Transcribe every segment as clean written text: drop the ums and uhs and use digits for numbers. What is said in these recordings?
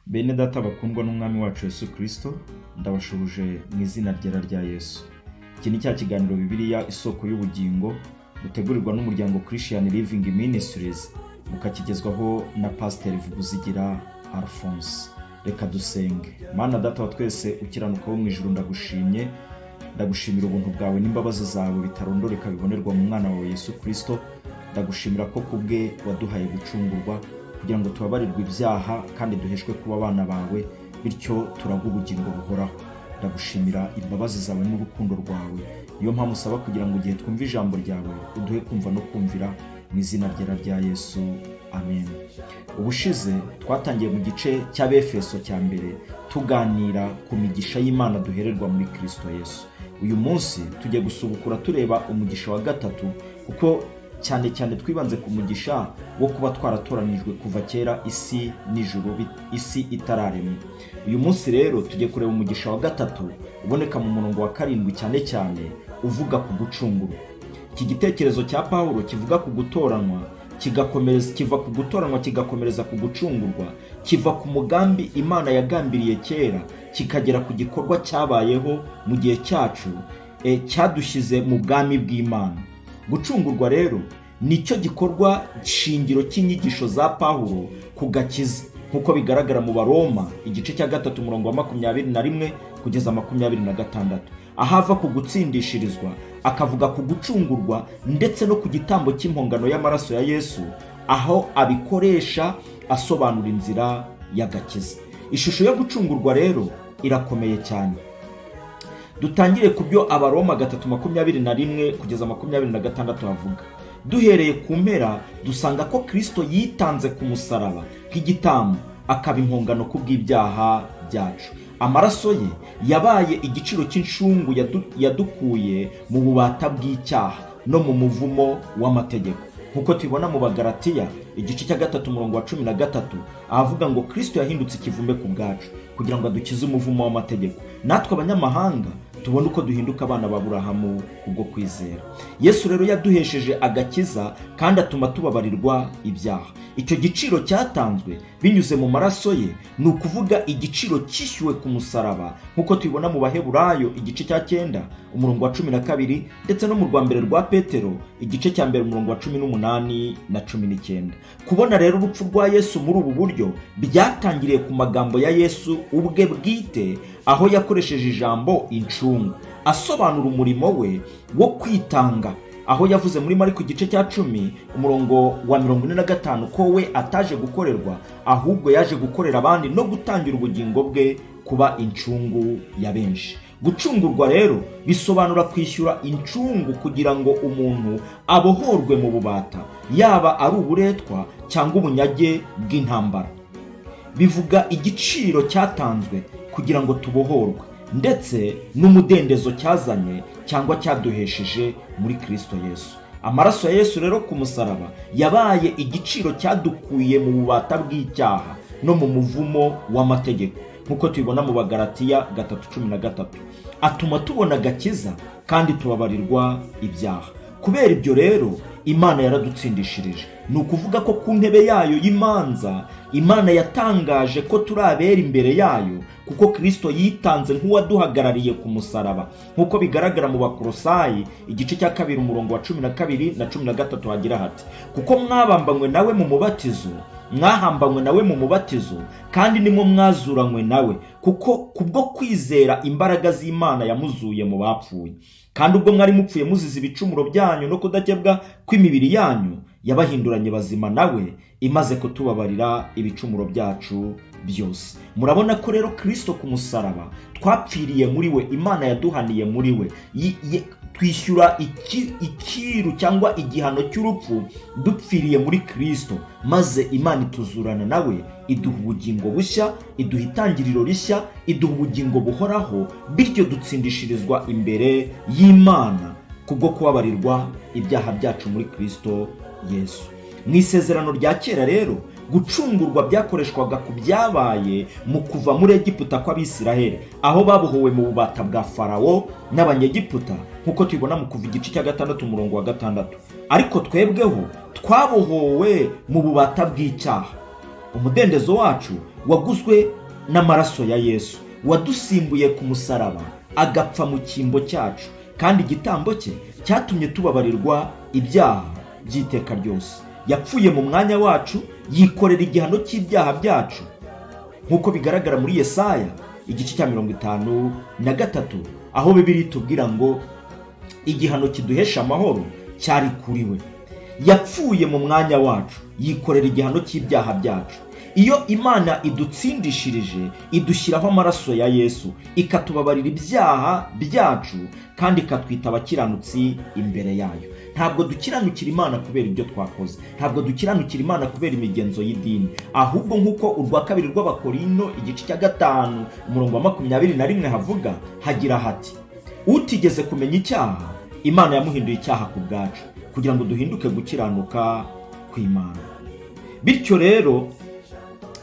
Bene data bakundwa n'umwami wacu Yesu Kristo, ndabashubuje mu izina rya Yesu. Iki ni cya kiganiro Bibiliya isoko y'ubugingo, gutegurirwa n'umuryango CHRISTIAN LIVING MINISTRIES, mukakigezwaho na Pastor VUGUZIGIRA Alphonse. Reka dusenge. Mana data wa twese ukiranuka wo mu ijuru, ndagushimira ubuntu bwawe n'imbabazi zawe bitarondoreka bibonerwa mu mwana wawe Yesu Kristo. Ndagushimira ko kubwe waduhaye gucungurwa kugira ngo tubabarirwe ibyaha kandi duheshwe kuba abana bawe, bityo turaga ubugingo buhoraho. Ndagushimira imbabazi zawe n'urukundo rwawe. Iyo mpamvu usaba kugira ngo igihe twumva ijambo ryawe uduhe kumva no kumvira, mu izina rya Yesu, amen. Ubushize twatangiye mu gice cy'Abefeso cya mbere tuganira ku migisha y'Imana duhererwa muri Kristo Yesu. Uyu munsi tugiye gusubukura tureba umugisha wa gatatu, kuko cyane twibanze ku mugisha wo kuba twaratoranijwe kuva kera isi n'ijuru, isi itararemwa. Uyu munsi rero tugiye kureba umugisha wa gatatu uboneka mu murongo wa 7 cyane uvuga ku gucungurwa. Iki gitekerezo cya Pawulo kivuga ku gutoranwa kiva ku gutoranwa kigakomereza ku gucungurwa, kiva ku mugambi Imana yagambiriye kera kikagera ku gikorwa cyabayeho mu gihe cyacu, cyadushyize mu bwami bw'Imana. Gucungurwa rero nicyo gikorwa shingiro cy'inyigisho za Pawulo ku gakiza, nkuko bigaragara mu Baroma igice cya 3 umurongo wa 21 kugeza 26, ahava ku gutsindishirizwa akavuga ku gucungurwa ndetse no ku gitambo cy'impongano y'amaraso ya Yesu, aho abikoresha asobanura inzira y'agakiza. Ishusho yo gucungurwa rero irakomeye cyane. Dutangire ku byo Abaroma 3:21 kugeza 26 havuga. Duhereye ku mpera dusanga ko Kristo yitanze ku musaraba nk'igitambo, akaba impongano ku bw'ibyaha byacu. Amaraso ye yabaye igiciro cy'inshungu yadukuye mu bubata bw'icyaha no mu muvumo w'amategeko, nkuko tubibona mu Bagalatiya igice cya 3 umurongo wa 13, ahavuga ngo Kristo yahindutse ikivume ku bwacu kugira ngo adukize umuvumo w'amategeko, natwe abanyamahanga tubone uko duhinduka abana ba Aburahamu kubwo kwizera. Yesu rero yaduhesheje agakiza kandi atuma tubabarirwa ibyaha. Icyo giciro cyatanzwe binyuze mu maraso ye, ni ukuvuga igiciro cyishyuwe ku musaraba, nkuko tubibona mu Baheburayo igice cya 9 umurongo wa 12 ndetse no mu rwa mbere rwa Petero igice cya 1 umurongo wa 18 na 19. Kubona rero urupfu rwa Yesu muri ubu buryo byatangiriye ku magambo ya Yesu ubwe bwite, aho yakoresheje ijambo incungu asobanura umurimo we wo kwitanga, aho yavuze muri Mariko igice cya 10 umurongo wa 45 ko we ataje gukorerwa, ahubwo yaje gukorera abandi no gutangira ubugingo bwe kuba incungu ya benshi. Gucungurwa rero bisobanura kwishyura incungu kugira ngo umuntu abohorwe mu bubata, yaba ari uburetwa cyangwa ubunyage bw'intambara. Bivuga igiciro cyatanzwe kugira ngo tubohorwe, ndetse n'umudendezo cyazanye cyangwa cyaduhesheje muri Kristo Yesu. Amaraso ya Yesu rero ku musaraba yabaye igiciro cyadukuye mu bubata bw'icyaha no mu muvumo w'amategeko, nkuko tubibona mu Bagalatiya 3:13, atuma tubona agakiza kandi tubabarirwa ibyaha. Kubera ibyo rero Imana yaradutsindishirije, ni ukuvuga ko ku ntebe yayo y'imanza Imana yatangaje ko turabera imbere yayo, kuko Kristo yitanze nk'uwaduhagarariye ku musaraba, nkuko bigaragara mu Bakolosayi igice cya 2 umurongo wa 12 na 13 hagira hati: kuko mwabambanywe nawe mu mubatizo, mwahambanywe nawe mu mubatizo, kandi nimwe mwazuranywe nawe, kuko kubwo kwizera imbaraga z'Imana yamuzuye mu bapfuye. Kandi ubwo mwari mupfuye muzize ibicumuro byanyu no kudakebwa kw'imibiri yanyu, yabahinduranye bazima nawe, imaze kutubabarira ibicumuro byacu byose. Murabona ko rero Kristo ku musaraba twapfiriye muri we, Imana yaduhaniye muri we, twishyura ikiru cyangwa igihano cy'urupfu dupfiriye muri Kristo, maze Imana ituzurana nawe, iduha ubugingo bushya, iduha itangiriro rishya, iduha ubugingo buhoraho, bityo dutsindishirizwa imbere y'Imana kubwo kubabarirwa ibyaha byacu muri Kristo Yesu. Mu isezerano rya kera rero gucungurwa byakoreshwaga ku byabaye mu kuva muri Egiputa kw'Abisiraheli, aho babohowe mu bubata bwa Farawo n'Abanyegiputa, nkuko tubibona mu Kuva igice cya 6 umurongo wa 6. Ariko twebweho twabohowe mu bubata bw'icyaha. Umudendezo wacu waguzwe n'amaraso ya Yesu, wadusimbuye ku musaraba agapfa mu cyimbo cyacu, kandi igitambo cye cyatumye tubabarirwa ibyaha by'iteka ryose. Yapfuye mu mwanya wacu, yikorera igihano cy'ibyaha byacu, nk'uko bigaragara muri Yesaya igice cya 53, aho Bibiliya itubwira ngo igihano kiduhesha amahoro cyari kuri we. Yapfuye mu mwanya wacu, yikorera igihano cy'ibyaha byacu. Iyo Imana idutsindishirije, idushyiraho amaraso ya Yesu, ikatubabarira ibyaha byacu kandi ikatwita abakiranutsi imbere yayo. Ntabwo dukiranukira Imana kubera ibyo twakoze, ntabwo dukiranukira Imana kubera imigenzo y'idini, ahubwo nk'uko urwa kabiri rw'Abakorino igice cya 5 umurongo wa 21 havuga, hagira hati: utigeze kumenya icyaha, Imana yamuhinduye icyaha ku bwacu, kugira ngo duhinduke gukiranuka kw'Imana. Bityo rero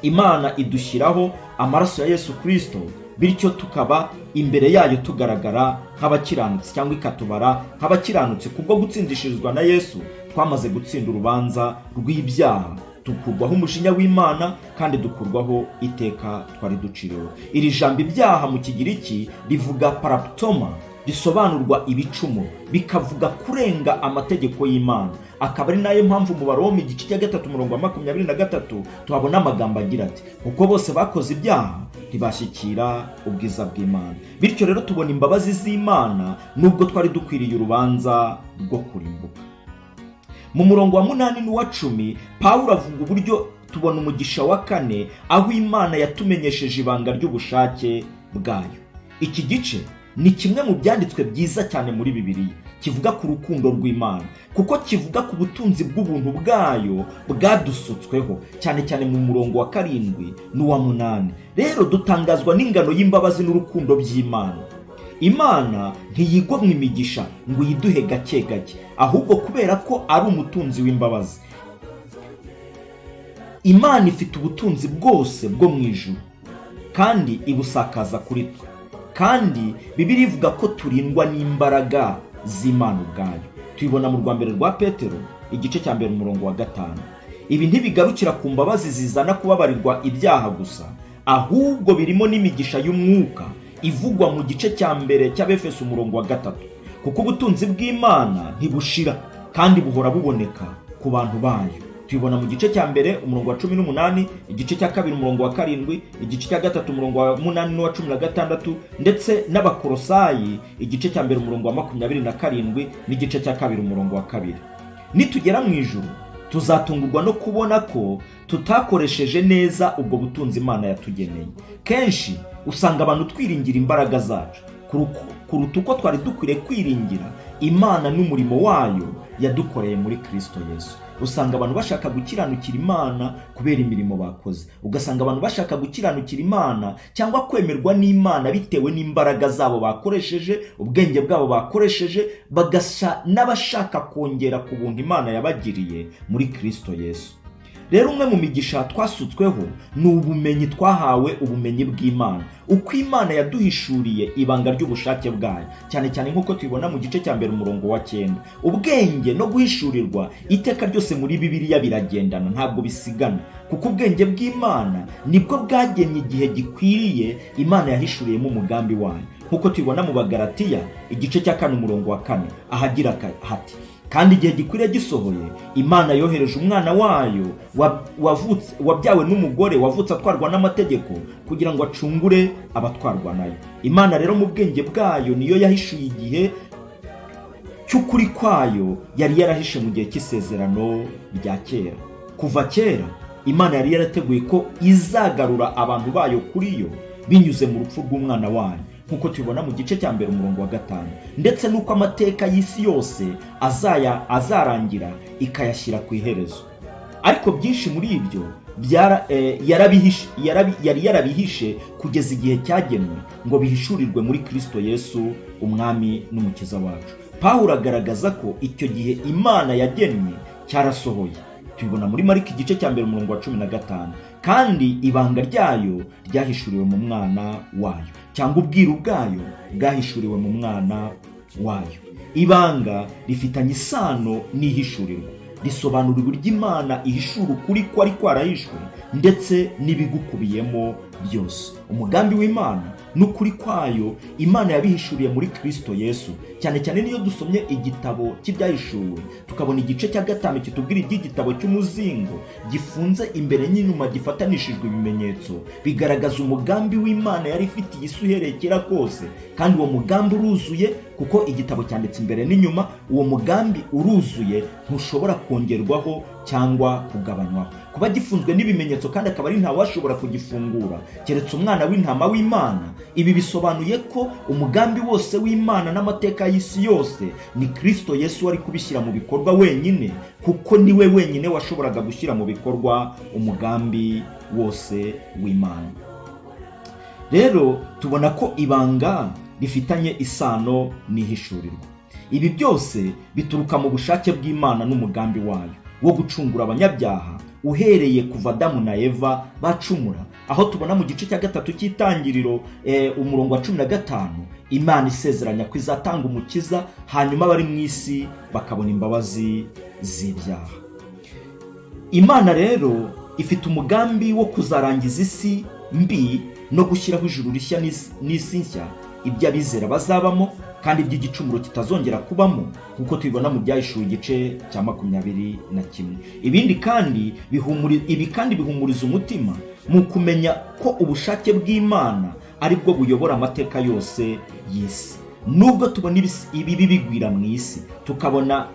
Imana idushyiraho amaraso ya Yesu Kristo, bityo tukaba imbere yayo tugaragara nk'abakiranutsi, cyangwa ikatubara nk'abakiranutsi kubwo gutsindishirizwa na Yesu. Twamaze gutsinda urubanza rw'ibyaha, dukurwaho umujinya w'Imana kandi dukurwaho iteka twari duciriwe. Iri jambo ibyaha mu Kigiriki rivuga paraptoma, risobanurwa ibicumuro, bikavuga kurenga amategeko y'Imana. Akaba ari nayo mpamvu mu Baroma igice cya 3 umurongo wa 23 tuhabona amagambo agira ati: kuko bose bakoze ibyaha ntibashyikira ubwiza bw'Imana. Bityo rero tubona imbabazi z'Imana nubwo twari dukwiriye urubanza rwo kurimbuka. Mu murongo wa 8 n'uwa 10 Pawulo avuga uburyo tubona umugisha wa 4, aho Imana yatumenyesheje ibanga ry'ubushake bwayo. Iki gice ni kimwe mu byanditswe byiza cyane muri Bibiliya, kivuga ku rukundo rw'Imana, kuko kivuga ku butunzi bw'ubuntu bwayo bwadusutsweho, cyane cyane mu murongo wa 7 n'uwa 8. Rero dutangazwa n'ingano y'imbabazi n'urukundo by'Imana. Imana ntiyigwa mu imigisha ngo yiduhe gake gake, ahubwo kubera ko ari umutunzi w'imbabazi. Imana ifite ubutunzi bwose bwo mu ijuru kandi ibusakaza kuri twe, kandi Bibiliya ivuga ko turindwa n'imbaraga z'Imana ubwayo. Tubibona mu rwambere rwa Petero igice cya 1 umurongo wa 5. Ibi ntibigarukira ku mbabazi zizana kubabarirwa ibyaha gusa, ahubwo birimo n'imigisha y'umwuka ivugwa mu gice cya 1 cy'Abefeso umurongo wa 3, kuko ubutunzi bw'Imana ntibushira kandi buhora buboneka ku bantu bayo. Tubibona mu gice cya 1 umurongo wa 18, igice cya 2 umurongo wa 7, igice cya 3 umurongo wa 8 n'uwa 16, ndetse n'Abakolosayi igice cya 1 umurongo wa 27 n'igice cya 2 umurongo wa 2. Nitugera mu ijuru tuzatungurwa no kubona ko tutakoresheje neza ubwo butunzi Imana yatugeneye. Kenshi usanga abantu twiringira imbaraga zacu kuruta uko twari dukwiriye kwiringira Imana n'umurimo wayo yadukoreye muri Kristo Yesu. Usanga abantu bashaka gukiranukira Imana kubera imirimo bakoze, ugasanga abantu bashaka gukiranukira Imana cyangwa kwemerwa n'Imana bitewe n'imbaraga zabo bakoresheje, ubwenge bwabo bakoresheje, bagasha n'abashaka kongera ku buntu Imana yabagiriye muri Kristo Yesu. Rero umwe mu migisha twasutsweho ni ubumenyi twahawe, ubumenyi bw'Imana, uko Imana yaduhishuriye ibanga ry'ubushake bwayo, cyane cyane nk'uko tubibona mu gice cya 1 umurongo wa 9. Ubwenge no guhishurirwa iteka ryose muri Bibiliya biragendana, ntabwo bisigana, kuko ubwenge bw'Imana nibwo bwagennye igihe gikwiriye Imana yahishuriyemo umugambi wayo, nk'uko tubibona mu Bagalatiya igice cya 4 umurongo wa 4 ahagira hati: kandi igihe gikwiriye gisohoye, Imana yohereje umwana wayo wabyawe n'umugore wavutse atwarwa n'amategeko, kugira ngo acungure abatwarwa nayo. Imana rero mu bwenge bwayo niyo yahishuye igihe cy'ukuri kwayo yari yarahishe mu gihe cy'isezerano rya kera. Kuva kera Imana yari yarateguye ko izagarura abantu bayo kuri yo binyuze mu rupfu rw'umwana wayo, nk'uko tubibona mu gice cya 1 umurongo wa 5, ndetse n'uko amateka y'isi yose azarangira ikayashyira ku iherezo. Ariko byinshi muri ibyo yari yarabihishe kugeza igihe cyagenwe ngo bihishurirwe muri Kristo Yesu umwami n'umukiza wacu. Pawulo agaragaza ko icyo gihe Imana yagennye cyarasohoye. Tubibona muri Mariko igice cya 1 umurongo wa 15, kandi ibanga ryayo ryahishuriwe mu mwana wayo, cyangwa ubwiru bwayo bwahishuriwe mu mwana wayo. Ibanga rifitanye isano n'ihishurirwa. risobanura uburyo Imana ihishura ukuri kwari kwarahishwe ndetse n'ibigukubiyemo byose. Umugambi w'Imana n'ukuri kwayo Imana yabihishuriye muri Kristo Yesu. Cyane cyane niyo dusomye igitabo cy'ibyahishuwe tukabona igice cya 5 kitubwira iby'igitabo cy'umuzingo gifunze imbere n'inyuma gifatanishijwe ibimenyetso, bigaragaza umugambi w'Imana yari ifitiye isi uhereye kera kose, kandi uwo mugambi uruzuye kuko igitabo cyanditse imbere n'inyuma. Uwo mugambi uruzuye ntushobora kongerwaho cyangwa kugabanywaho. Kuba gifunzwe n'ibimenyetso kandi akaba ari ntawashobora kugifungura keretse umwana w'intama w'Imana, ibi bisobanuye ko umugambi wose w'Imana n'amateka y'isi yose ni Kristo Yesu wari kubishyira mu bikorwa wenyine, kuko niwe wenyine washoboraga gushyira mu bikorwa umugambi wose w'Imana. Rero tubona ko ibanga rifitanye isano n'ihishurirwa. Ibi byose bituruka mu bushake bw'Imana n'umugambi wayo wo gucungura abanyabyaha uhereye kuva Adamu na Eva bacumura, aho tubona mu gice cya 3 cy'Itangiriro umurongo wa 15 Imana isezeranya ko izatanga umukiza, hanyuma bari mu isi bakabona imbabazi z'ibyaha. Imana rero ifite umugambi wo kuzarangiza isi mbi no gushyiraho ijuru rishya n'isi nshya ibyo abizera bazabamo kandi iby'igicumuro kitazongera kubamo, kuko tubibona mu byahishuwe igice cya 21. Ibi kandi bihumuriza umutima mu kumenya ko ubushake bw'Imana ari bwo buyobora amateka yose y'isi. Nubwo tubona ibibi bigwira mu isi, tukabona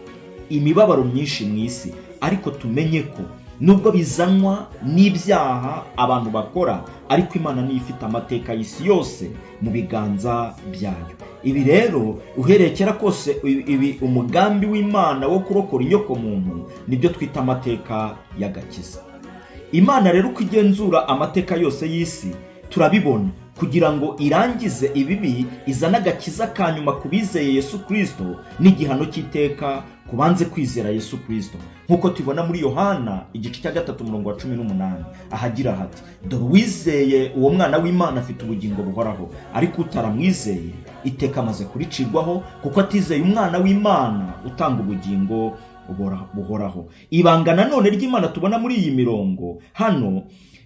imibabaro myinshi mu isi, ariko tumenye ko nubwo bizanwa n'ibyaha abantu bakora, ariko Imana niyo ifite amateka y'isi yose mu biganza byayo. Ibi rero uhereye kera kose umugambi w'Imana wo kurokora inyoko muntu nibyo twita amateka y'agakiza. Imana rero uko igenzura amateka yose y'isi turabibona kugira ngo irangize ibibi, izana agakiza kanyuma kubizeye Yesu Kristo n'igihano cy'iteka kubanze kwizera Yesu Kristo, nkuko tubona muri Yohana igice cya 3 umurongo wa 18 ahagira hati, dore uwizeye uwo mwana w'Imana afite ubugingo buhoraho, ariko utaramwizeye iteka amaze kuricirwaho, kuko atizeye umwana w'Imana utanga ubugingo buhoraho. Ibanga nanone ry'Imana tubona muri iyi mirongo hano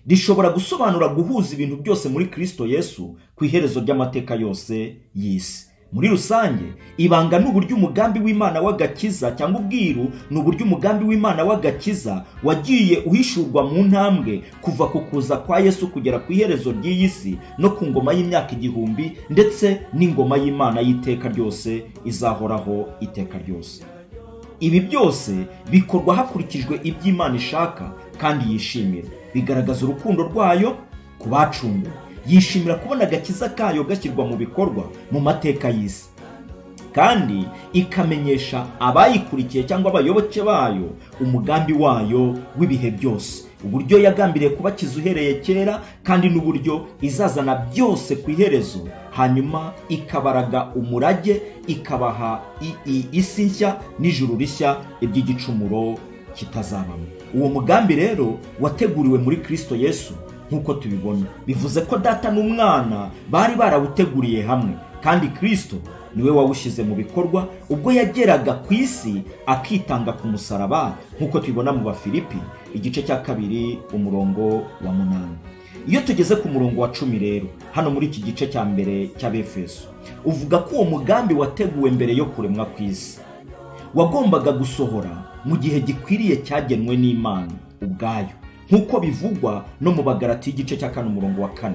rishobora gusobanura guhuza ibintu byose muri Kristo Yesu ku iherezo ry'amateka yose y'isi. Muri rusange, ibanga n'uburyo umugambi w'Imana w'agakiza cyangwa ubwiru n'uburyo umugambi w'Imana w'agakiza wagiye uhishurwa mu ntambwe kuva ku kuza kwa Yesu kugera ku iherezo ry'iyisi no ku ngoma y'imyaka 1000, ndetse n'ingoma y'Imana y'iteka ryose izahoraho iteka ryose. Ibi byose bikorwa hakurikijwe iby'Imana ishaka kandi yishimira, bigaragaza urukundo rwayo ku bacunguwe. Yishimira kubona agakiza kayo gashyirwa mu bikorwa mu mateka y'isi, kandi ikamenyesha abayikurikiye cyangwa abayoboke bayo umugambi wayo w'ibihe byose, uburyo yagambiriye kubakiza uhereye kera, kandi n'uburyo izazana byose ku iherezo, hanyuma ikabaraga umurage, ikabaha isi nshya n'ijuru rishya iby'igicumuro kitazabamo. Uwo mugambi rero wateguriwe muri Kristo Yesu. Nkuko tubibona, bivuze ko Data n'Umwana bari barawuteguriye hamwe, kandi Kristo niwe wawushyize mu bikorwa ubwo yageraga ku isi akitanga ku musaraba, nkuko tubibona mu Bafilipi igice cya 2 umurongo wa 8. Iyo tugeze ku murongo wa 10 rero hano muri iki gice cya mbere cy'Abefeso, uvuga ko uwo mugambi wateguwe mbere yo kuremwa kw'isi wagombaga gusohora mu gihe gikwiriye cyagenwe n'Imana ubwayo, nkuko bivugwa no mu Bagalati igice cya 4 umurongo wa 4.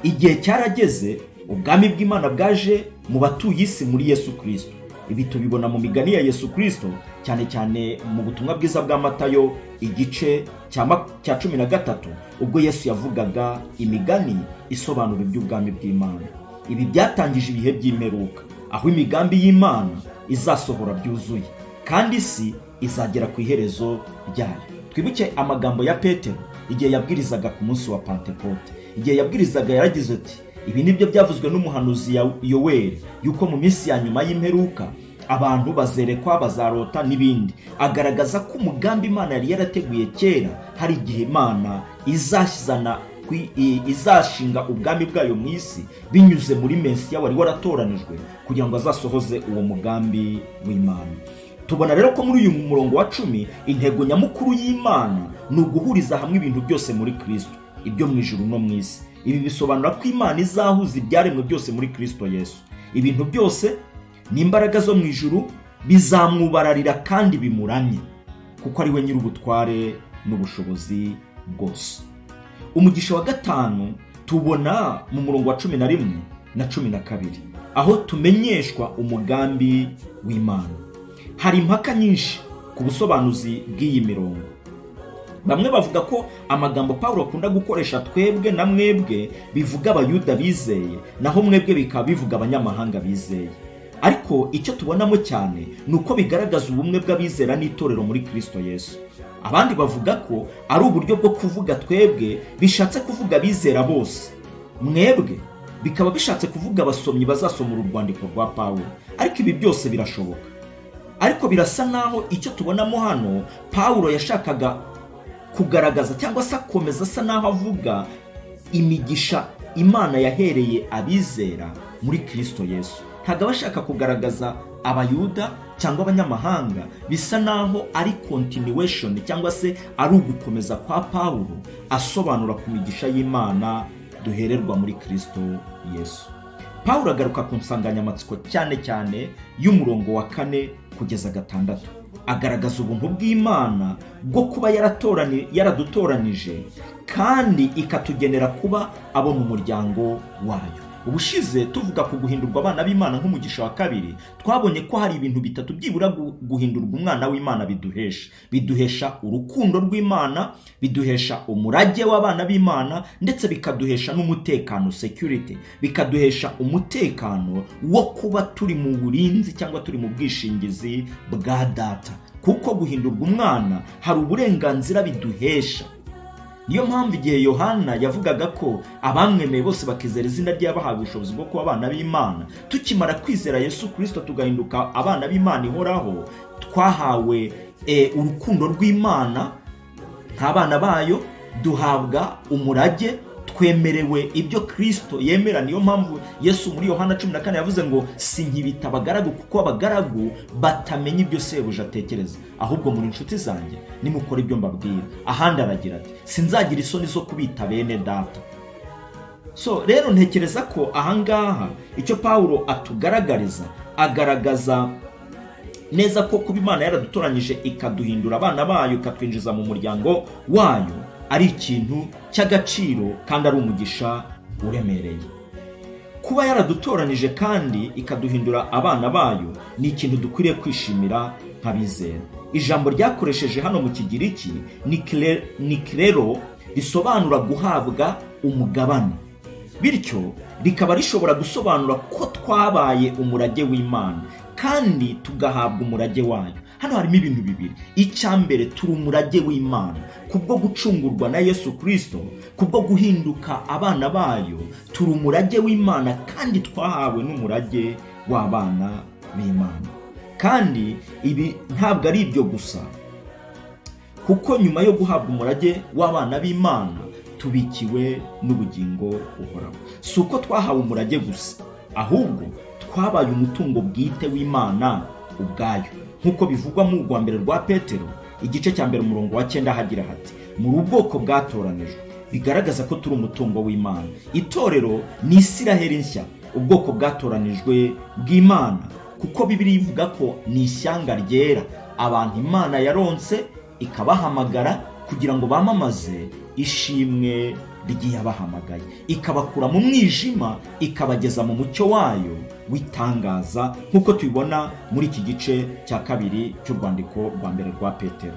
Igihe cyarageze ubwami bw'Imana bwaje mu batuye isi muri Yesu Kristo. Ibi tubibona mu migani ya Yesu Kristo, cyane cyane mu butumwa bwiza bwa Matayo igice cya 13, ubwo Yesu yavugaga imigani isobanura iby'ubwami bw'Imana. Ibi byatangije ibihe by'imperuka, aho imigambi y'Imana izasohora byuzuye kandi isi izagera ku iherezo ryayo. Twibuke amagambo ya Petero igihe yabwirizaga ku munsi wa Pentekote. Igihe yabwirizaga yaragize ati, ibi nibyo byavuzwe n'umuhanuzi Yoweli, yuko mu minsi ya nyuma y'imperuka abantu bazerekwa, bazarota n'ibindi. Agaragaza ko umugambi Imana yari yarateguye kera hari igihe Imana izashinga ubwami bwayo mu isi binyuze muri Mesiya wari waratoranijwe kugira ngo azasohoze uwo mugambi w'Imana. Tubona rero ko muri uyu murongo wa 10 intego nyamukuru y'Imana ni uguhuriza hamwe ibintu byose muri Kristo, ibyo mu ijuru no mu isi. Ibi bisobanura ko Imana izahuza ibyaremwe byose muri Kristo Yesu. Ibintu byose n'imbaraga zo mu ijuru bizamwubararira kandi bimuramye, kuko ari we nyir'ubutware n'ubushobozi bwose. Umugisha wa 5 tubona mu murongo wa 11 na 12, aho tumenyeshwa umugambi w'Imana. Hari impaka nyinshi ku busobanuzi bw'iyi mirongo. Bamwe bavuga ko amagambo Paulo akunda gukoresha twebwe na mwebwe bivuga abayuda bizeye, naho mwebwe bikaba bivuga abanyamahanga bizeye. Ariko icyo tubonamo cyane ni uko bigaragaza ubumwe bw'abizera n'itorero muri Kristo Yesu. Abandi bavuga ko ari uburyo bwo kuvuga twebwe bishatse kuvuga abizera bose, mwebwe bikaba bishatse kuvuga abasomyi bazasomera urwandiko rwa Paulo. Ariko ibi byose birashoboka. Ariko birasa naho icyo tubonamo hano Paulo yashakaga kugaragaza cyangwa se akomeza asa naho avuga imigisha Imana yahereye abizera muri Kristo Yesu. Ntabwo bashaka kugaragaza abayuda cyangwa abanyamahanga, bisa naho ari continuation cyangwa se ari ugukomeza kwa Paulo asobanura ku migisha y'Imana duhererwa muri Kristo Yesu. Paulo agaruka ku nsanganyamatsiko cyane y'umurongo wa 4 kugeza 6. Agaragaza ubuntu bw'Imana bwo kuba yaradutoranije kandi ikatugenera kuba abo mu muryango wayo. Ubushize tuvuga ku guhindurwa abana b'Imana nk'umugisha wa 2, twabonye ko hari ibintu bitatu byibura guhindurwa umwana w'Imana biduhesha urukundo rw'Imana, biduhesha umurage w'abana b'Imana, ndetse bikaduhesha n'umutekano, security, bikaduhesha umutekano wo kuba turi mu burinzi cyangwa turi mu bwishingizi bwa data. Kuko guhindurwa umwana hari uburenganzira biduhesha. Niyo mpamvu igihe Yohana yavugaga ko abamwemeye bose bakizera izina rye bahawe ubushobozi bwo kuba abana b'Imana, tukimara kwizera Yesu Kristo tugahinduka abana b'Imana ihoraho, twahawe urukundo rw'Imana nk'abana bayo, duhabwa umurage, twemerewe ibyo Kristo yemera. Niyo mpamvu Yesu muri Yohana 14 yavuze ngo sinkibita abagaragu kuko abagaragu batamenya ibyo sebuja atekereza, ahubwo muri inshuti zanjye nimukora ibyo mbabwira. Ahandi aragira ati sinzagira isoni zo kubita bene data. So rero ntekereza ko ahangaha icyo Paulo atugaragariza, agaragaza neza ko kuba Imana yaradutoranyije ikaduhindura abana bayo, ikatwinjiza mu muryango wayo, ari ikintu cy'agaciro kandi ari umugisha uremereye. Kuba yaradutoranije kandi ikaduhindura abana bayo ni ikintu dukwiriye kwishimira nk'abizera. Ijambo ryakoresheje hano mu Kigiriki ni klero, risobanura guhabwa umugabane, bityo rikaba rishobora gusobanura ko twabaye umurage w'Imana kandi tugahabwa umurage wayo. Hano harimo ibintu bibiri. Icyambere, turi umurage w'Imana kubwo gucungurwa na Yesu Kristo, kubwo guhinduka abana bayo, turi umurage w'Imana kandi twahawe n'umurage w'abana b'Imana. Kandi ibi ntabwo ari ibyo gusa, kuko nyuma yo guhabwa umurage w'abana b'Imana tubikiwe n'ubugingo uhoraho. Si uko twahawe umurage gusa, ahubwo twabaye umutungo bwite w'Imana ubwayo, nkuko bivugwa mu rwa mbere rwa Petero igice cya 1 umurongo wa 9 hagira hati muri ubwoko bwatoranijwe, bigaragaza ko turi umutungo w'Imana. Itorero ni Isiraheli nshya, ubwoko bwatoranijwe bw'Imana, kuko Bibiliya ivuga ko ni ishyanga ryera, abantu Imana yaronse ikabahamagara kugira ngo bamamaze ishimwe ry'iyabahamagaye, ikabakura mu mwijima ikabageza mu mucyo wayo witangaza, nkuko tubibona muri iki gice cya 2 cy'urwandiko rwa mbere rwa Petero.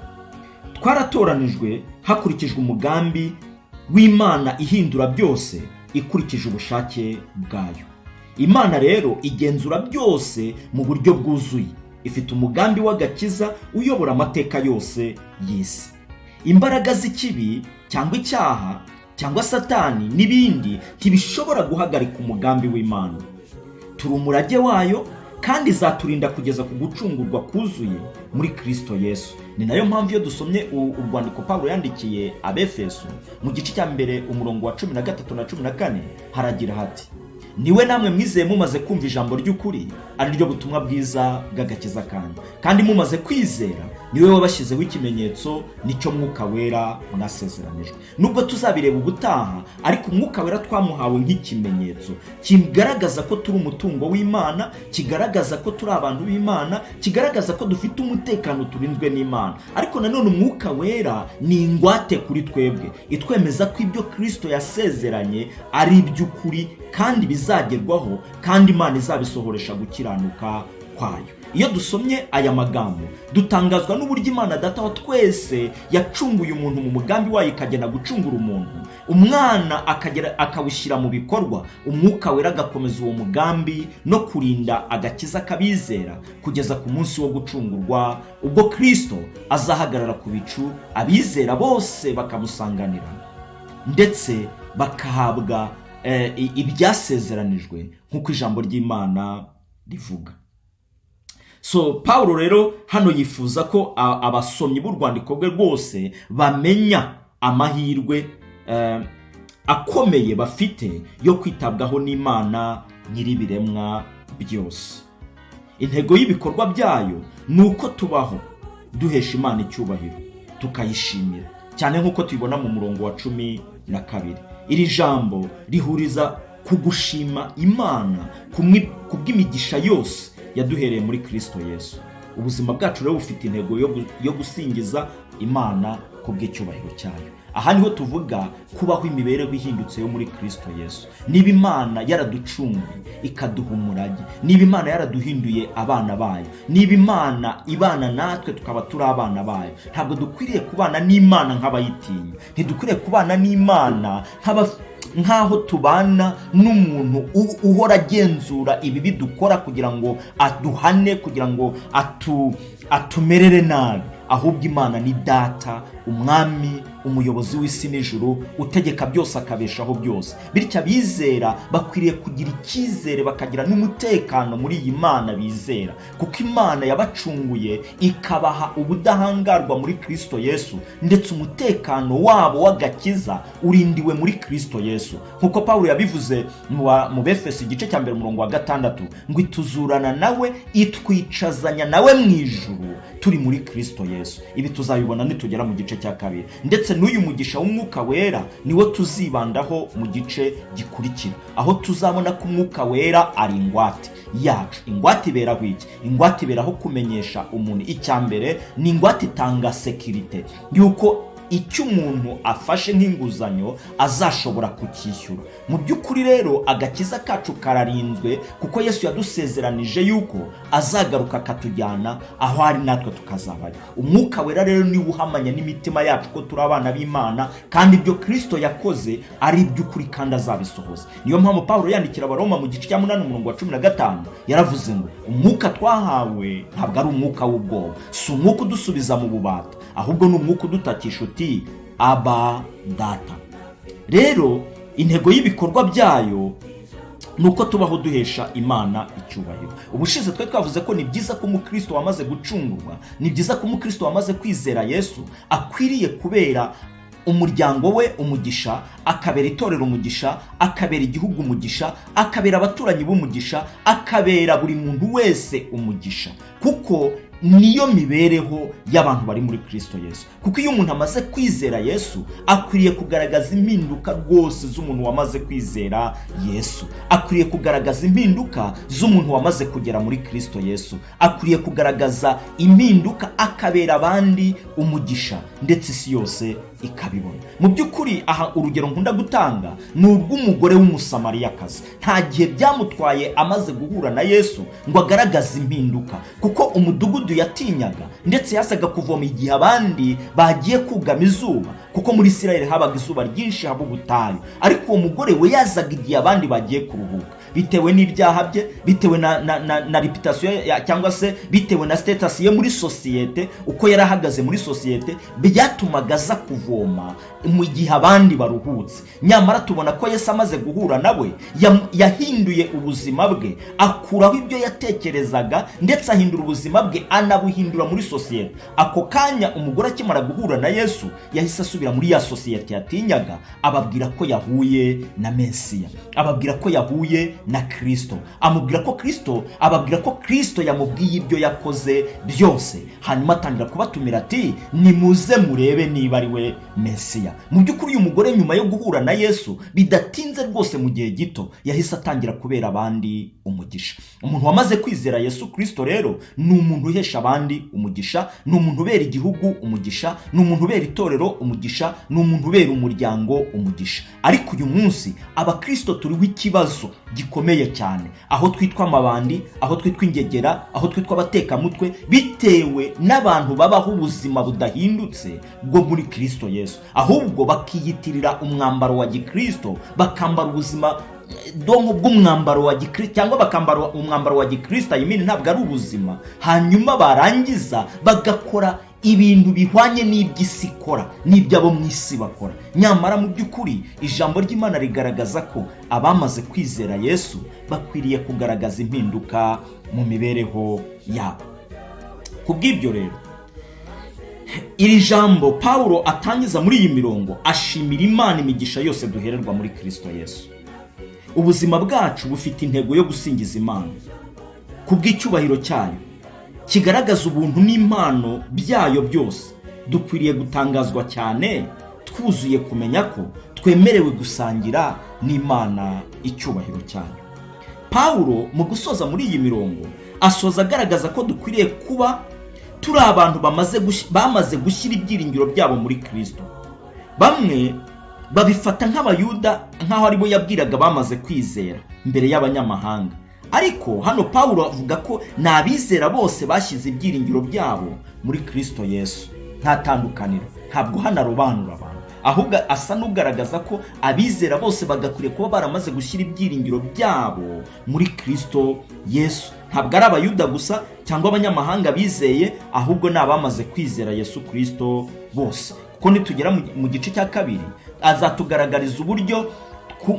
Twaratoranijwe hakurikijwe umugambi w'Imana ihindura byose ikurikije ubushake bwayo. Imana rero igenzura byose mu buryo bwuzuye, ifite umugambi w'agakiza uyobora amateka yose y'isi. Imbaraga z'ikibi cyangwa icyaha cyangwa Satani n'ibindi ntibishobora guhagarika umugambi w'Imana. Turi umurage wayo kandi izaturinda kugeza ku gucungurwa kuzuye muri Kristo Yesu. Ni nayo mpamvu iyo dusomye urwandiko Paulo yandikiye Abefeso mu gice cya 1 umurongo wa 13 na 14 haragira hati niwe namwe mwizeye mumaze kumva ijambo ry'ukuri, ari ryo butumwa bwiza bw'agakiza kandi mumaze kwizera niwe wabashyizeho ikimenyetso, nicyo mwuka wera mwasezeranijwe. Nubwo tuzabireba ubutaha, ariko umwuka wera twamuhawe nk'ikimenyetso kigaragaza ko turi umutungo w'Imana, kigaragaza ko turi abantu b'Imana, kigaragaza ko dufite umutekano turinzwe n'Imana. Ariko nanone umwuka wera ni ingwate kuri twebwe, itwemeza ko ibyo Kristo yasezeranye ari iby'ukuri kandi bizagerwaho, kandi Imana izabisohoresha gukiranuka kwayo. Iyo dusomye aya magambo dutangazwa n'uburyo Imana Data wa twese yacunguye umuntu mu mugambi wayo ikagena gucungura umuntu, umwana akawushyira mu bikorwa, umwuka wera agakomeza uwo mugambi no kurinda agakiza kabizera kugeza ku munsi wo gucungurwa, ubwo Kristo azahagarara ku bicu, abizera bose bakamusanganira ndetse bakahabwa ibyasezeranijwe nk'uko ijambo ry'Imana rivuga. So Paulo rero hano yifuza ko abasomyi b'urwandiko rwe rwose bamenya amahirwe akomeye bafite yo kwitabwaho n'Imana nyir'ibiremwa byose. Intego y'ibikorwa byayo ni uko tubaho duhesha Imana icyubahiro, tukayishimira cyane nk'uko tubibona mu murongo wa 12. Iri jambo rihuriza ku gushima Imana kubw'imigisha yose yaduhereye muri Kristo Yesu. Ubuzima bwacu rero bufite intego yo gusingiza Imana kubw'icyubahiro cyayo. Aha niho tuvuga kubaho imibereho ihindutse yo muri Kristo Yesu. Niba Imana yaraducunguye ikaduha umurage, niba Imana yaraduhinduye abana bayo, niba Imana ibana natwe tukaba turi abana bayo, ntabwo dukwiriye kubana n'Imana nk'abayitinya, ntidukwiriye kubana n'Imana nk'aho tubana n'umuntu uhora agenzura ibibi dukora kugira ngo aduhane, kugira ngo atumerere nabi. Ahubwo Imana ni Data, umwami, umuyobozi w'isi n'ijuru, utegeka byose akabeshaho byose. Bityo abizera bakwiriye kugira icyizere, bakagira n'umutekano muri iyi Mana bizera, kuko Imana yabacunguye ikabaha ubudahangarwa muri Kristo Yesu, ndetse umutekano wabo w'agakiza urindiwe muri Kristo Yesu. Nkuko Paulo yabivuze mu Befeso igice cya mbere umurongo wa 6, ngo ituzurana nawe, itwicazanya nawe mu ijuru turi muri Kristo Yesu. Ibi tuzabibona nitugera mu gice cya 2, ndetse n'uyu mugisha w'umwuka wera niwo tuzibandaho mu gice gikurikira, aho tuzabona ko umwuka wera ari ingwate yacu. Ingwate iberaho iki? Ingwate iberaho kumenyesha umuntu. Icyambere ni ingwate itanga sekirite yuko icyo umuntu afashe nk'inguzanyo azashobora kucyishyura. Mu by'ukuri rero agakiza kacu kararinzwe, kuko Yesu yadusezeranije yuko azagaruka akatujyana aho ari natwe tukazabayo. Umwuka wera rero ni uhamanya n'imitima yacu ko turi abana b'Imana, kandi ibyo Kristo yakoze ari iby'ukuri kandi azabisohoza. Niyo mpamvu Paulo yandikira Abaroma mu gice cya 8 umurongo wa 15 yaravuze ngo umwuka twahawe ntabwo ari umwuka w'ubwoba, si umwuka udusubiza mu bubata, ahubwo ni umwuka udutakisha uti Aba Data. Rero intego y'ibikorwa byayo nuko tubaho duhesha Imana icyubahiro. Ubushize twavuze ko ni byiza ko umukristo wamaze gucungurwa, ni byiza ko umukristo wamaze kwizera Yesu akwiriye kubera umuryango we umugisha, akabera itorero umugisha, akabera igihugu umugisha, akabera abaturanyi b'umugisha, akabera buri muntu wese umugisha, kuko niyo mibereho y'abantu bari muri Kristo Yesu. Kuko iyo umuntu amaze kwizera Yesu akwiriye kugaragaza impinduka rwose z'umuntu wamaze kwizera Yesu, akwiriye kugaragaza impinduka z'umuntu wamaze kugera muri Kristo Yesu, akwiriye kugaragaza impinduka, akabera abandi umugisha, ndetse isi yose ikabibona. Mu by'ukuri aha urugero nkunda gutanga ni ubw'umugore w'umusamariyakazi. Nta gihe byamutwaye amaze guhura na Yesu ngo agaragaze impinduka, kuko umudugudu yatinyaga, ndetse yasaga kuvoma igihe abandi bagiye kugama izuba, kuko muri Isirayeli habaga izuba ryinshi, haba ubutayu. Ariko uwo mugore we yazaga igihe abandi bagiye kuruhuka. bitewe n'ibyaha bye, bitewe na reputation cyangwa se bitewe na status ye muri societe, uko yarahagaze muri societe, byatumaga aza kuvoma mu gihe abandi baruhutse. Nyamara tubona ko Yesu amaze guhura nawe yahinduye ubuzima bwe, akuraho ibyo yatekerezaga ndetse ahindura ubuzima bwe, anabuhindura muri societe. Ako kanya umugore akimara guhura na Yesu yahise asubira muri ya societe yatinyaga, ababwira ko yahuye na Mesiya, ababwira ko yahuye na Kristo, amubwira ko Kristo, ababwira ko Kristo yamubwiye ibyo yakoze byose. Hanyuma atangira kubatumira ati nimuze murebe niba ari we Mesiya. Mu by'ukuri uyu mugore nyuma yo guhura na Yesu bidatinze rwose mu gihe gito yahise atangira kubera abandi umugisha. Umuntu wamaze kwizera Yesu Kristo rero ni umuntu uhesha abandi umugisha, ni umuntu ubera igihugu umugisha, ni umuntu ubera itorero umugisha, ni umuntu ubera umuryango umugisha. Ariko uyu munsi abakristo turiho ikibazo gikomeye cyane, aho twitwa amabandi, aho twitwa ingegera, aho twitwa abatekamutwe, bitewe n'abantu babaho ubuzima budahindutse bwo muri Kristo Yesu, ahubwo bakiyitirira umwambaro wa gikristo, bakambara ubuzima dongo bw'umwambaro wa gikristo, cyangwa bakambara umwambaro wa gikristo, ntabwo ari ubuzima. Hanyuma barangiza bagakora ibintu bihwanye n'iby'isi ikora, n'iby'abo mu isi bakora. Nyamara mu by'ukuri ijambo ry'Imana rigaragaza ko abamaze kwizera Yesu bakwiriye kugaragaza impinduka mu mibereho yabo. Kubw'ibyo rero iri jambo Paulo atangiza muri iyi mirongo ashimira Imana imigisha yose duhererwa muri Kristo Yesu. Ubuzima bwacu bufite intego yo gusingiza Imana kubw'icyubahiro cyayo, kigaragaza ubuntu n'impano byayo byose. Dukwiriye gutangazwa cyane twuzuye kumenya ko twemerewe gusangira n'Imana icyubahiro cyayo. Paulo mu gusoza muri iyi mirongo asoza agaragaza ko dukwiriye kuba turi abantu bamaze gushyira ibyiringiro byabo muri Kristo. Bamwe babifata nk'abayuda, nk'aho aribo yabwiraga bamaze kwizera mbere y'abanyamahanga. Ariko hano Paulo avuga ko n'abizera bose bashyize ibyiringiro byabo muri Kristo Yesu. Nta tandukaniro, ntabwo hano arobanura abantu, ahubwo asa n'ugaragaza ko abizera bose bagakwiriye kuba baramaze gushyira ibyiringiro byabo muri Kristo Yesu. Ntabwo ari abayuda gusa cyangwa abanyamahanga bizeye, ahubwo n'abamaze kwizera Yesu Kristo bose. Kuko nitugera mu gice cya kabiri azatugaragariza uburyo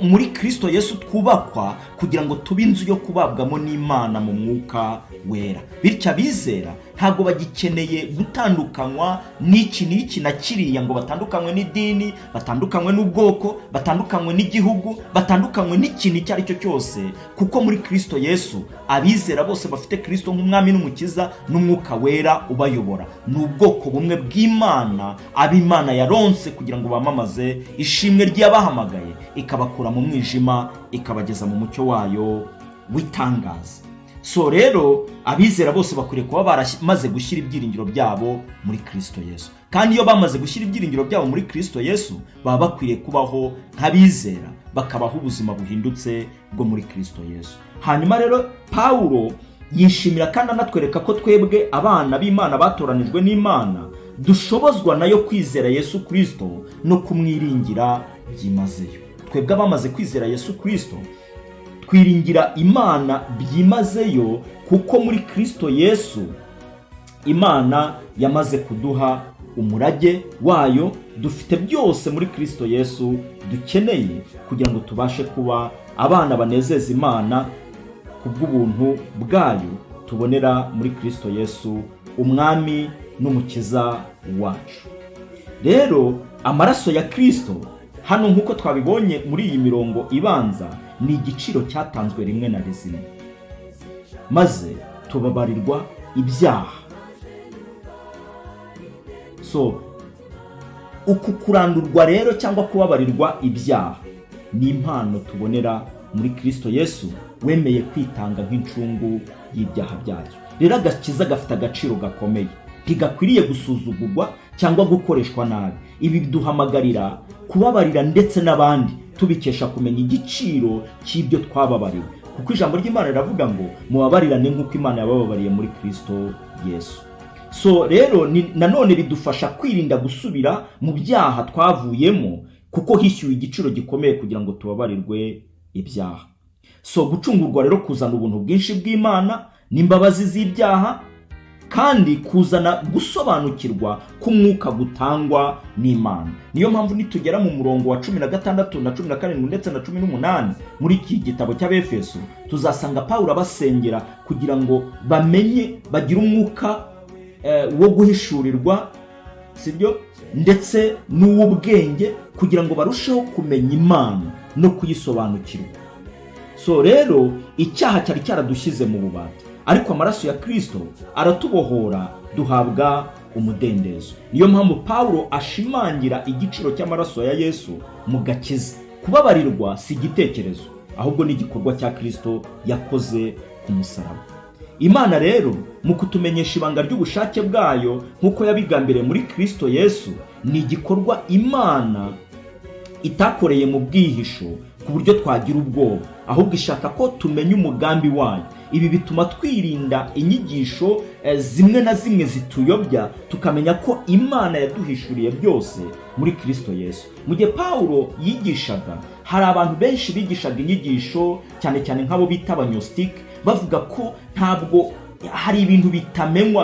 muri Kristo Yesu twubakwa kugira ngo tube inzu yo kubabwamo n'Imana mu mwuka wera. Bityo abizera ntabwo bagikeneye gutandukanywa n'iki na kiriya, ngo batandukanywe n'idini, batandukanywe n'ubwoko, batandukanywe n'igihugu, batandukanywe n'ikintu icyo ari cyo cyose, kuko muri Kristo Yesu abizera bose bafite Kristo nk'umwami n'umukiza n'umwuka wera ubayobora. Ni ubwoko bumwe bw'Imana ab'Imana yaronse kugira ngo bamamaze ishimwe ry'abahamagaye, ikabakura mu mwijima ikabageza mu mucyo wayo w'itangaza. So rero abizera bose bakwiriye kuba baramaze gushyira ibyiringiro byabo muri Kristo Yesu. Kandi iyo bamaze gushyira ibyiringiro byabo muri Kristo Yesu baba bakwiriye kubaho nk'abizera, bakabaho ubuzima buhindutse bwo muri Kristo Yesu. Hanyuma rero Paulo yishimira kandi anatwereka ko twebwe abana b'Imana batoranijwe n'Imana dushobozwa nayo kwizera Yesu Kristo no kumwiringira byimazeyo. Twebwe abamaze kwizera Yesu Kristo twiringira Imana byimazeyo, kuko muri Kristo Yesu Imana yamaze kuduha umurage wayo. Dufite byose muri Kristo Yesu dukeneye kugira ngo tubashe kuba abana banezeza Imana kubw'ubuntu bwayo tubonera muri Kristo Yesu umwami n'umukiza wacu. Rero amaraso ya Kristo hano nkuko twabibonye muri iyi mirongo ibanza ni igiciro cyatanzwe rimwe na rizima, maze tubabarirwa ibyaha. So uku kurandurwa rero cyangwa kubabarirwa ibyaha ni impano tubonera muri Kristo Yesu wemeye kwitanga nk'incungu y'ibyaha byacu. Rero agakiza gafite agaciro gakomeye, ntigakwiriye gusuzugurwa cyangwa gukoreshwa nabi. Ibi biduhamagarira kubabarira ndetse n'abandi tubikesha kumenya igiciro cy'ibyo twababariwe, kuko ijambo ry'Imana riravuga ngo mubabarirane nk'uko Imana yabababariye muri Kristo Yesu. So rero nanone bidufasha kwirinda gusubira mu byaha twavuyemo, kuko hishyuwe igiciro gikomeye kugira ngo tubabarirwe ibyaha. So gucungurwa rero kuzana ubuntu bwinshi bw'Imana n'imbabazi z'ibyaha, kandi kuzana gusobanukirwa k'umwuka gutangwa n'Imana. Niyo mpamvu nitugera mu murongo wa 16 na 17 ndetse na 18 muri iki gitabo cy'Abefeso, tuzasanga Pawulo abasengera kugira ngo bamenye, bagire umwuka wo guhishurirwa, sibyo, ndetse n'uw'ubwenge, kugira ngo barusheho kumenya Imana no kuyisobanukirwa. So rero icyaha cyari cyaradushyize mu bubata, ariko amaraso ya Kristo aratubohora, duhabwa umudendezo. Niyo mpamvu Pawulo ashimangira igiciro cy'amaraso ya Yesu mu gakiza. Kubabarirwa si igitekerezo, ahubwo ni igikorwa cya Kristo yakoze ku musaraba. Imana rero mu kutumenyesha ibanga ry'ubushake bwayo nk'uko yabigambiriye muri Kristo Yesu, ni igikorwa Imana itakoreye mu bwihisho ku buryo twagira ubwoba, ahubwo ishaka ko tumenya umugambi wayo. Ibi bituma twirinda inyigisho zimwe na zimwe zituyobya, tukamenya ko Imana yaduhishuriye byose muri Kristo Yesu. Mu gihe Pawulo yigishaga, hari abantu benshi bigishaga inyigisho, cyane cyane nk'abo bita abanyostike, bavuga ko ntabwo hari ibintu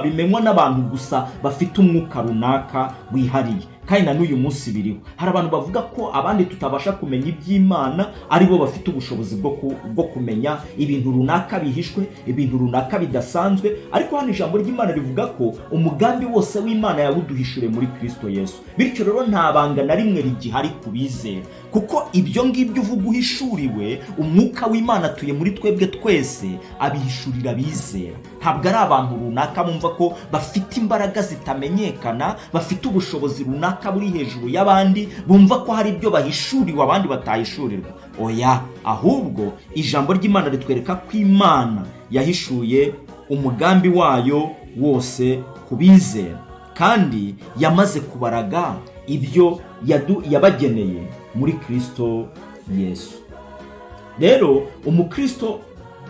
bimenywa n'abantu gusa bafite umwuka runaka wihariye. Kandi na n'uyu munsi biriho, hari abantu bavuga ko abandi tutabasha kumenya iby'Imana ari bo bafite ubushobozi bwo kumenya ibintu runaka bihishwe, ibintu runaka bidasanzwe. Ariko hano ijambo ry'Imana rivuga ko umugambi wose w'Imana yawuduhishuriye muri Kristo Yesu. Bityo rero nta banga na rimwe rigihari kubizera, kuko ibyo ngibyo uvuga uhishuriwe, umwuka w'Imana atuye muri twebwe twese, abihishurira bizera. Ntabwo ari abantu runaka bumva ko bafite imbaraga zitamenyekana, bafite ubushobozi runaka buri hejuru y'abandi, bumva ko hari ibyo bahishuriwe abandi batahishurirwa. Oya, ahubwo ijambo ry'Imana ritwereka ko Imana yahishuye umugambi wayo wose kubizera, kandi yamaze kubaraga ibyo yabageneye muri Kristo Yesu. Rero umukristo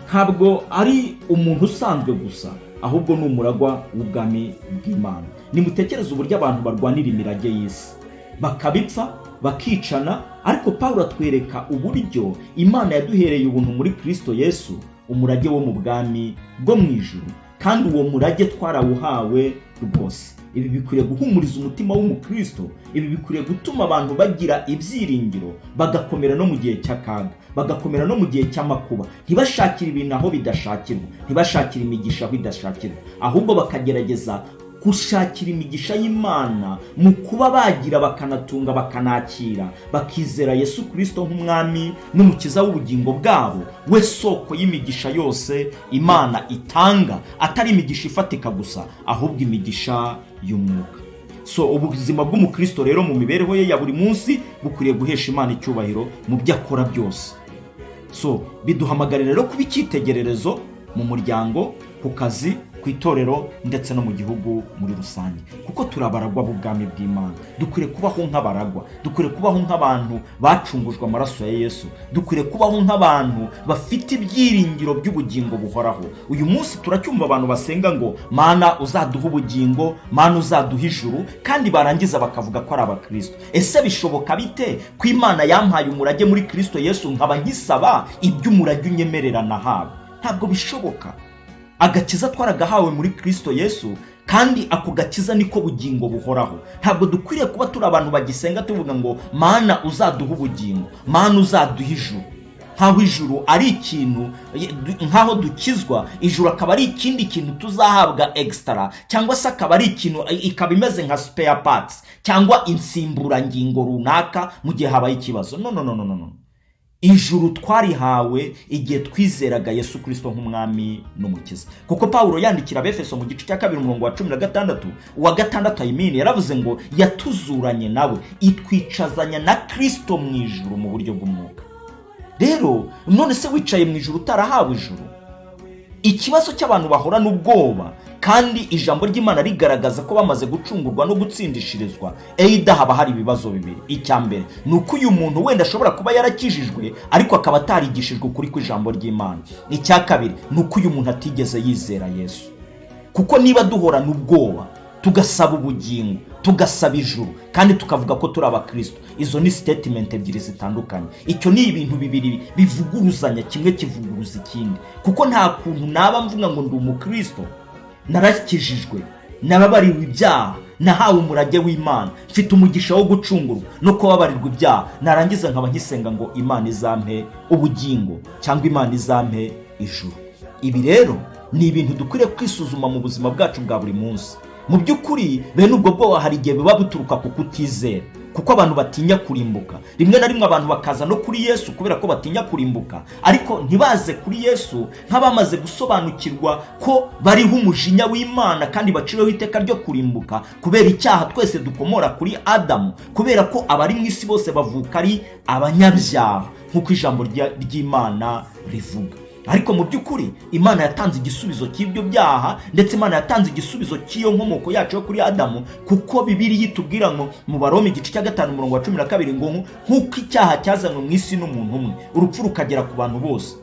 ntabwo ari umuntu usanzwe gusa, ahubwo ni umuragwa w'ubwami bw'Imana. Nimutekereze uburyo abantu barwanira imirage y'isi, bakabipfa, bakicana, ariko Pawulo atwereka uburyo Imana yaduhereye ubuntu muri Kristo Yesu, umurage wo mu bwami bwo mu ijuru, kandi uwo murage twarawuhawe rwose. Ibi bikwiriye guhumuriza umutima w'umukristo, ibi bikwiriye gutuma abantu bagira ibyiringiro, bagakomera no mu gihe cy'akaga, bagakomera no mu gihe cy'amakuba. Ntibashakire ibintu aho bidashakirwa, ntibashakire imigisha aho idashakirwa, ahubwo bakagerageza gushakira imigisha y'Imana mu kuba bagira, bakanatunga, bakanakira, bakizera Yesu Kristo nk'umwami n'umukiza w'ubugingo bwabo, we soko y'imigisha yose Imana itanga, atari imigisha ifatika gusa, ahubwo imigisha y'umwuka. So ubuzima bw'umukristo rero mu mibereho ye ya buri munsi bukwiriye guhesha Imana icyubahiro mu byo akora byose. So biduhamagarira rero kuba icyitegererezo mu muryango, ku kazi, ku itorero, ndetse no mu gihugu muri rusange, kuko turabaragwa b'ubwami bw'Imana. Dukwiriye kubaho nk'abaragwa, dukwiriye kubaho nk'abantu bacungujwe amaraso ya Yesu, dukwiriye kubaho nk'abantu bafite ibyiringiro by'ubugingo buhoraho. Uyu munsi turacyumva abantu basenga ngo Mana uzaduha ubugingo, Mana uzaduha ijuru, kandi barangiza bakavuga ko ari abakristo. Ese bishoboka bite ko Imana yampaye umurage muri Kristo Yesu nkaba nkisaba iby'umurage unyemerera nahawe? Ntabwo bishoboka. Agakiza twaragahawe muri Kristo Yesu, kandi ako gakiza niko bugingo buhoraho. Ntabwo dukwiriye kuba turi abantu bagisenga tuvuga ngo Mana uzaduha ubugingo, Mana uzaduha ijuru. Nkaho ijuru ari ikintu, nkaho dukizwa ijuru akaba ari ikindi kintu tuzahabwa extra, cyangwa se akaba ari ikintu ikaba imeze nka spare parts cyangwa insimburangingo runaka mu gihe habaye ikibazo. No. Ijuru twarihawe igihe twizeraga Yesu Kristo nk'umwami n'umukiza. Kuko Pawulo yandikira Abefeso mu gice cya 2 umurongo wa 16, uwa 6 yaravuze ngo yatuzuranye nawe, itwicazanya na Kristo mu ijuru mu buryo bw'umwuka. Rero none se wicaye mu ijuru utarahawe ijuru? Ikibazo cy'abantu bahora n'ubwoba, kandi ijambo ry'Imana rigaragaza ko bamaze gucungurwa no gutsindishirizwa, haba hari ibibazo bibiri. Icya mbere ni uko uyu muntu wenda ashobora kuba yarakijijwe ariko akaba atarigishijwe ukuri kw'ijambo ry'Imana. Icya kabiri ni uko uyu muntu atigeze yizera Yesu. Kuko niba duhora n'ubwoba, tugasaba ubugingo, tugasaba ijuru, kandi tukavuga ko turi abakristo. Izo ni statement ebyiri zitandukanye. Icyo ni ibintu bibiri bivuguruzanya, kimwe kivuguruza ikindi. Kuko nta kuntu naba mvuga ngo ndi umukristo, narakijijwe, nababariwe ibyaha, nahawe umurage w'Imana, mfite umugisha wo gucungurwa no kubabarirwa ibyaha, narangiza nkaba nkisenga ngo Imana izampe ubugingo cyangwa Imana izampe ijuru. Ibi rero ni ibintu dukwiriye kwisuzuma mu buzima bwacu bwa buri munsi. Mu by'ukuri bene ubwo bwoba hari igihe biba buturuka ku kutizera, kuko abantu batinya kurimbuka. Rimwe na rimwe abantu bakaza no kuri Yesu kubera ko batinya kurimbuka, ariko ntibaze kuri Yesu nk'abamaze gusobanukirwa ko bariho umujinya w'Imana kandi baciriweho iteka ryo kurimbuka kubera icyaha twese dukomora kuri Adamu, kubera ko abari mu isi bose bavuka ari abanyabyaha nk'uko ijambo ry'Imana rivuga. Ariko mu by'ukuri Imana yatanze igisubizo cy'ibyo byaha, ndetse Imana yatanze igisubizo cy'iyo nkomoko yacu yo kuri Adamu, kuko Bibiliya itubwira ngo mu Baroma igice cya 5:12 ngo nk'uko icyaha cyazanywe mu isi n'umuntu umwe, urupfu rukagera ku bantu bose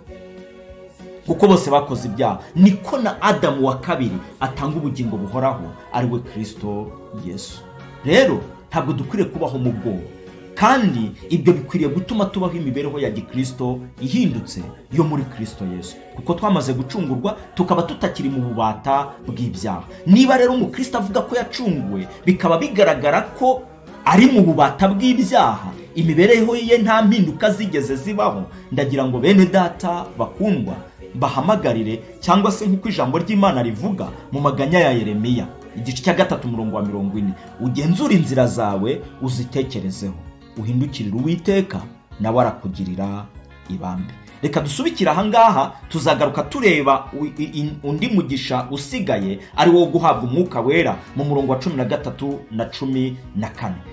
kuko bose bakoze ibyaha, niko na Adamu wa kabiri atanga ubugingo buhoraho, ari we Kristo Yesu. Rero ntabwo dukwiriye kubaho mu bwoba, kandi ibyo bikwiriye gutuma tubaho imibereho ya gikristo ihindutse yo muri Kristo Yesu, kuko twamaze gucungurwa tukaba tutakiri mu bubata bw'ibyaha. Niba rero umukristo avuga ko yacunguwe, bikaba bigaragara ko ari mu bubata bw'ibyaha, imibereho ye nta mpinduka zigeze zibaho, ndagira ngo bene data bakundwa bahamagarire, cyangwa se nk'uko ijambo ry'Imana rivuga mu maganya ya Yeremiya igice cya 3:40, ugenzura inzira zawe uzitekerezeho, uhindukirira Uwiteka nawe arakugirira ibambe. Reka dusubikira aha ngaha, tuzagaruka tureba undi mugisha usigaye ari wo guhabwa umwuka wera mu murongo wa 13 na 14.